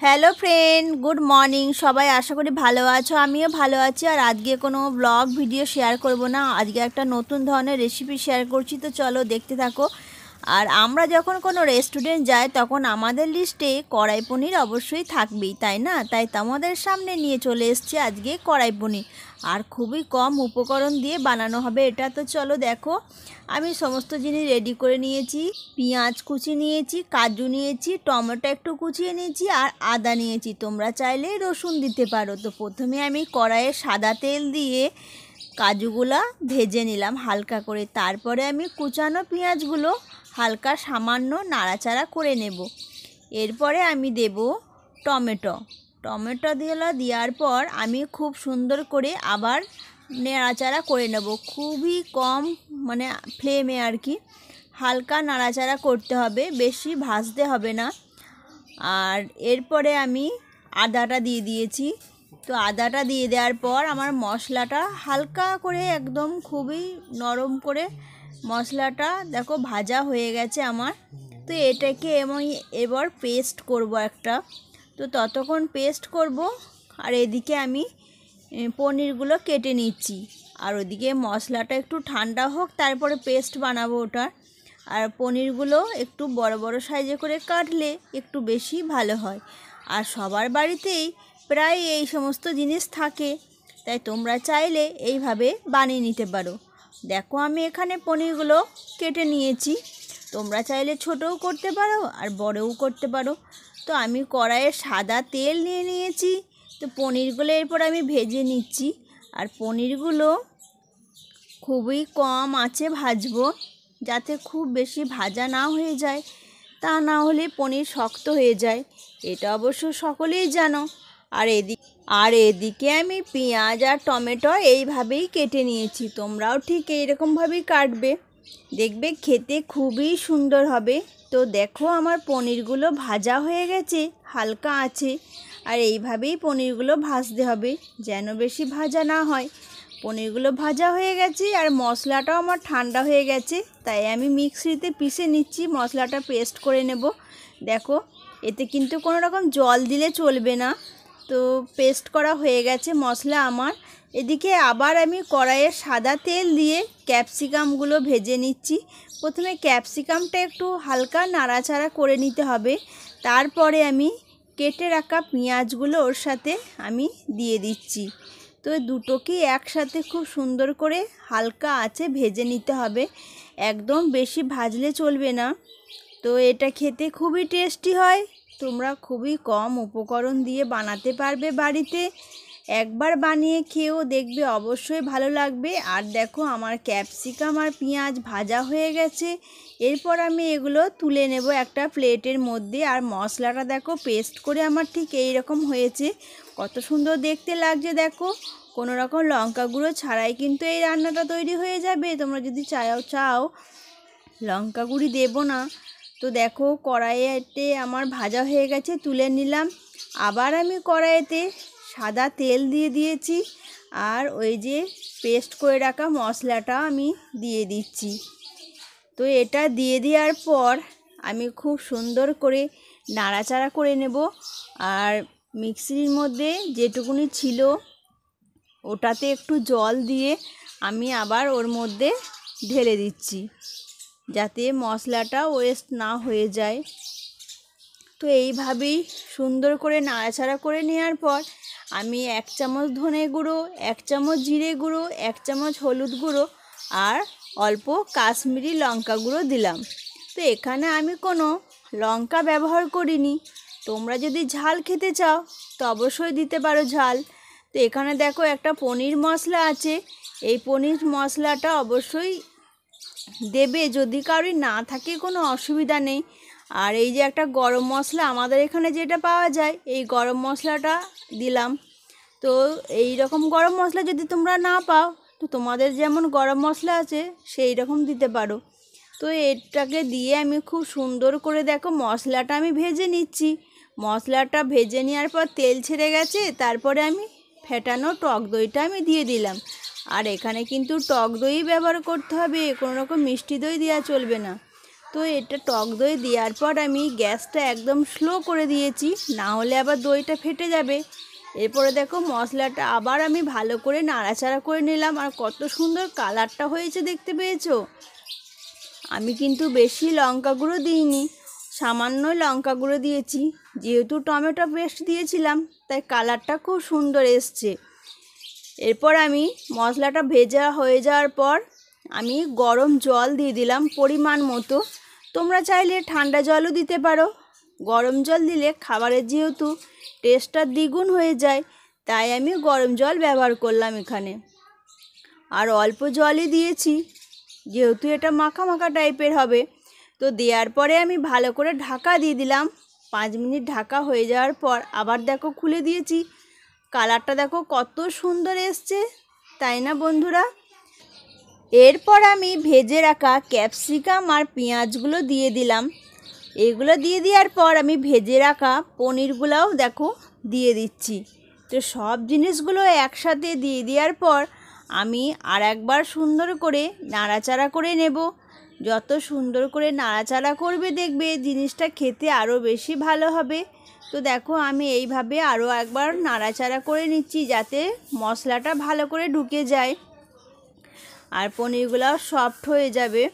Hello friend, good morning. সবাই আশা করি ভালো আছো, আমিও ভালো আছি। আর আজকে কোনো ব্লগ ভিডিও শেয়ার করব না, আজকে একটা নতুন ধরনের রেসিপি শেয়ার করছি, তো চলো দেখতে থাকো। আর আমরা যখন কোনো রেস্টুরেন্ট যাই তখন আমাদের লিস্টে কড়াই পনির অবশ্যই থাকবেই, তাই না? তাই তোমাদের সামনে নিয়ে চলে এসেছি আজকে কড়াই পনির। আর খুবই কম উপকরণ দিয়ে বানানো হবে এটা। তো চলো দেখো, আমি সমস্ত জিনিস রেডি করে নিয়েছি। পেঁয়াজ কুচি নিয়েছি, কাজু নিয়েছি, টমেটো একটু কুচিয়ে নিয়েছি, আর আদা নিয়েছি। তোমরা চাইলে রসুন দিতে পারো। তো প্রথমে আমি কড়াইয়ে সাদা তেল দিয়ে কাজুগুলা ভেজে নিলাম হালকা করে। তারপরে আমি কুচানো পেঁয়াজগুলো হালকা সামান্য নাড়াচাড়া করে নেব। এরপরে আমি দেব টমেটো। দেওয়ার পর আমি খুব সুন্দর করে আবার নাড়াচাড়া করে নেব, খুবই কম মানে ফ্লেমে আর কি। হালকা নাড়াচাড়া করতে হবে, বেশি ভাজতে হবে না। আর এরপরে আমি আদাটা দিয়ে দিয়েছি। তো আদাটা দিয়ে দেওয়ার পর আমার মশলাটা হালকা করে একদম খুবই নরম করে মশলাটা দেখো ভাজা হয়ে গেছে আমার। তো এটাকে এবার পেস্ট করব একটা। তো ততক্ষণ পেস্ট করব, আর এদিকে আমি পনিরগুলো কেটে নিচ্ছি। আর ওদিকে মশলাটা একটু ঠান্ডা হোক, তারপরে পেস্ট বানাবো ওটা। আর পনিরগুলো একটু বড় বড় সাইজে করে কাটলে একটু বেশি ভালো হয়। আর সবার বাড়িতেই প্রায় এই সমস্ত জিনিস থাকে, তাই তোমরা চাইলে এইভাবে বানিয়ে নিতে পারো। দেখো আমি এখানে পনিরগুলো কেটে নিয়েছি। তোমরা চাইলে ছোটও করতে পারো আর বড়ও করতে পারো। তো আমি কড়াইয়ে সাদা তেল নিয়ে নিয়েছি। তো পনিরগুলো এরপর আমি ভেজে নিচ্ছি। আর পনিরগুলো খুবই কম আঁচে ভাজবো, যাতে খুব বেশি ভাজা না হয়ে যায়, তা না হলে পনির শক্ত হয়ে যায়। এটা অবশ্য সকলেই জানো। আর এদিকে আমি পেঁয়াজ আর টমেটো এইভাবেই কেটে নিয়েছি। তোমরাও ঠিক এইরকমভাবেই কাটবে, দেখবে খেতে খুবই সুন্দর হবে। তো দেখো আমার পনিরগুলো ভাজা হয়ে গেছে হালকা আছে। আর এইভাবেই পনিরগুলো ভাজতে হবে, যেন বেশি ভাজা না হয়। পনিরগুলো ভাজা হয়ে গেছে আর মশলাটাও আমার ঠান্ডা হয়ে গেছে, তাই আমি মিক্সিতে পিষে নিচ্ছি, মশলাটা পেস্ট করে নেব। দেখো, এতে কিন্তু কোনো রকম জল দিলে চলবে না। তো পেস্ট করা হয়ে গেছে মশলা আমার। এদিকে আবার আমি কড়াইয়ে সাদা তেল দিয়ে ক্যাপসিকামগুলো ভেজে নিচ্ছি। প্রথমে ক্যাপসিকামটা একটু হালকা নাড়াচাড়া করে নিতে হবে। তারপরে আমি কেটে রাখা পেঁয়াজগুলো ওর সাথে আমি দিয়ে দিচ্ছি। তো দুটোকে একসাথে খুব সুন্দর করে হালকা আঁচে ভেজে নিতে হবে, একদম বেশি ভাজলে চলবে না। তো এটা খেতে খুবই টেস্টি হয়। তোমরা খুবই কম উপকরণ দিয়ে বানাতে পারবে বাড়িতে। একবার বানিয়ে খেয়েও দেখবে, অবশ্যই ভালো লাগবে। আর দেখো আমার ক্যাপসিকাম আর পেঁয়াজ ভাজা হয়ে গেছে। এরপর আমি এগুলো তুলে নেব একটা প্লেটের মধ্যে। আর মশলাটা দেখো পেস্ট করে আমার ঠিক এই রকম হয়েছে, কত সুন্দর দেখতে লাগছে। দেখো, কোনো রকম লঙ্কা গুঁড়ো ছাড়াই কিন্তু এই রান্নাটা তৈরি হয়ে যাবে। তোমরা যদি চাও লঙ্কা গুঁড়ি দেবো না। তো দেখো কড়াইতে আমার ভাজা হয়ে গেছে, তুলে নিলাম। আবার আমি কড়াইতে সাদা তেল দিয়ে দিয়েছি। আর ওই যে পেস্ট করে রাখা মশলাটা আমি দিয়ে দিচ্ছি। তো এটা দিয়ে দেওয়ার পর আমি খুব সুন্দর করে নাড়াচাড়া করে নেব। আর মিক্সির মধ্যে যেটুকুনি ছিল ওটাতে একটু জল দিয়ে আমি আবার ওর মধ্যে ঢেলে দিচ্ছি, যাতে মশলাটা ওয়েস্ট না হয়ে যায়। তো এইভাবেই সুন্দর করে নাড়াচাড়া করে নেওয়ার পর আমি 1 চামচ ধনে গুঁড়ো, 1 চামচ জিরে গুঁড়ো, 1 চামচ হলুদ গুঁড়ো আর অল্প কাশ্মীরি লঙ্কা গুঁড়ো দিলাম। তো এখানে আমি কোনো লঙ্কা ব্যবহার করিনি। তোমরা যদি ঝাল খেতে চাও তো অবশ্যই দিতে পারো ঝাল। তো এখানে দেখো একটা পনির মশলা আছে, এই পনির মশলাটা অবশ্যই দেবে, যদি কারোর না থাকে কোনো অসুবিধা নেই। আর এই যে একটা গরম মশলা আমাদের এখানে যেটা পাওয়া যায়, এই গরম মশলাটা দিলাম। তো এই রকম গরম মশলা যদি তোমরা না পাও, তো তোমাদের যেমন গরম মশলা আছে সেই রকম দিতে পারো। তো এটাকে দিয়ে আমি খুব সুন্দর করে দেখো মশলাটা আমি ভেজে নিচ্ছি। মশলাটা ভেজে নেওয়ার পর তেল ছেড়ে গেছে, তারপরে আমি ফেটানো টক দইটা আমি দিয়ে দিলাম। আর এখানে কিন্তু টক দই ব্যবহার করতে হবে, কোনো রকম মিষ্টি দই দেওয়া চলবে না। তো এটা টক দই দেওয়ার পর আমি গ্যাসটা একদম স্লো করে দিয়েছি, না হলে আবার দইটা ফেটে যাবে। এরপরে দেখো মশলাটা আবার আমি ভালো করে নাড়াচাড়া করে নিলাম, আর কত সুন্দর কালারটা হয়েছে দেখতে পেয়েছো। আমি কিন্তু বেশি লঙ্কা গুঁড়ো দিইনি, সামান্য লঙ্কা গুঁড়ো দিয়েছি, যেহেতু টমেটো পেস্ট দিয়েছিলাম তাই কালারটা খুব সুন্দর এসছে। এরপর আমি মশলাটা ভেজা হয়ে যাওয়ার পর আমি গরম জল দিয়ে দিলাম পরিমাণ মতো। তোমরা চাইলে ঠান্ডা জলও দিতে পারো, গরম জল দিলে খাবারের যেহেতু টেস্টটা দ্বিগুণ হয়ে যায়, তাই আমি গরম জল ব্যবহার করলাম এখানে। আর অল্প জলই দিয়েছি, যেহেতু এটা মাখা মাখা টাইপের হবে। তো দেওয়ার পরে আমি ভালো করে ঢাকা দিয়ে দিলাম। 5 মিনিট ঢাকা হয়ে যাওয়ার পর আবার দেখো খুলে দিয়েছি, কালারটা দেখো কত সুন্দর এসছে, তাই না বন্ধুরা। এরপর আমি ভেজে রাখা ক্যাপসিকাম আর পেঁয়াজগুলো দিয়ে দিলাম। এগুলো দিয়ে দেওয়ার পর আমি ভেজে রাখা পনিরগুলোও দেখো দিয়ে দিচ্ছি। তো সব জিনিসগুলো একসাথে দিয়ে দেওয়ার পর আমি আর একবার সুন্দর করে নাড়াচাড়া করে নেব। যত সুন্দর করে নাড়াচাড়া করবে দেখবে জিনিসটা খেতে আরও বেশি ভালো হবে। তো দেখো আমি এইভাবে আরও একবার নাড়াচাড়া করে নিচ্ছি, যাতে মশলাটা ভালো করে ঢুকে যায় আর পনিরগুলোও সফট হয়ে যাবে।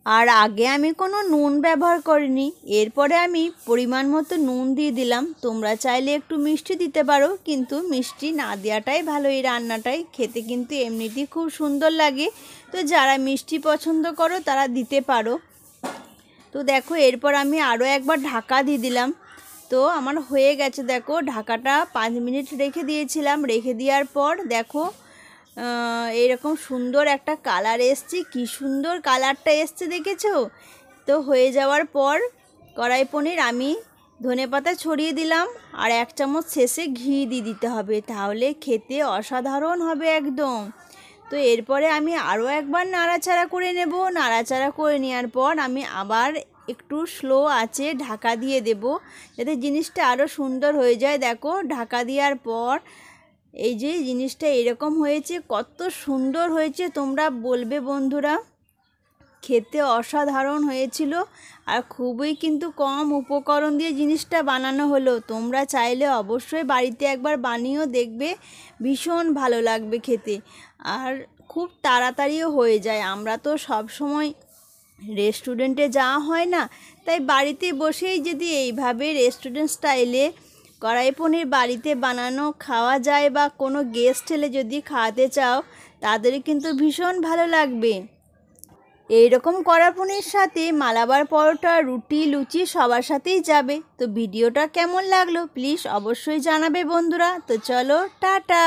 আর আগে আমি কোনো নুন ব্যবহার করিনি, এরপরে আমি পরিমাণ মতো নুন দিয়ে দিলাম। তোমরা চাইলে একটু মিষ্টি দিতে পারো, কিন্তু মিষ্টি না দেওয়াটাই ভালো। এই রান্নাটাই খেতে কিন্তু এমনিতেই খুব সুন্দর লাগে, তো যারা মিষ্টি পছন্দ করো তারা দিতে পারো। তো দেখো এরপর আমি আরও একবার ঢাকা দিয়ে দিলাম। তো আমার হয়ে গেছে, দেখো ঢাকাটা 5 মিনিট রেখে দিয়েছিলাম। রেখে দেওয়ার পর দেখো এইরকম সুন্দর একটা কালার এসছে, কি সুন্দর কালারটা এসছে দেখেছো। তো হয়ে যাওয়ার পর কড়াই পনির আমি ধনেপাতা ছড়িয়ে দিলাম, আর 1 চামচ শেষে ঘি দিয়ে দিতে হবে, তাহলে খেতে অসাধারণ হবে একদম। তো এরপরে আমি আরও একবার নাড়াচাড়া করে নেব। নাড়াচাড়া করে নেওয়ার পর আমি আবার একটু স্লো আঁচে ঢাকা দিয়ে দেব, যাতে জিনিসটা আরও সুন্দর হয়ে যায়। দেখো ঢাকা দেওয়ার পর এই যে জিনিসটা এরকম হয়েছে, কত সুন্দর হয়েছে তোমরা বলবে বন্ধুরা। খেতে অসাধারণ হয়েছিল, আর খুবই কিন্তু কম উপকরণ দিয়ে জিনিসটা বানানো হলো। তোমরা চাইলে অবশ্যই বাড়িতে একবার বানিয়েও দেখবে, ভীষণ ভালো লাগবে খেতে, আর খুব তাড়াতাড়িও হয়ে যায়। আমরা তো সব সময় রেস্টুরেন্টে যাওয়া হয় না, তাই বাড়িতে বসেই যদি এইভাবে রেস্টুরেন্ট স্টাইলে কড়াই পনির বাড়িতে বানানো খাওয়া যায়, বা কোনো গেস্ট এলে যদি খাওয়াতে চাও, তাদের কিন্তু ভীষণ ভালো লাগবে। এইরকম কড়াই পনির সাথে মালাবার পরোটা, রুটি, লুচি সবার সাথেই যাবে। তো ভিডিওটা কেমন লাগলো প্লিজ অবশ্যই জানাবে বন্ধুরা। তো চলো টাটা।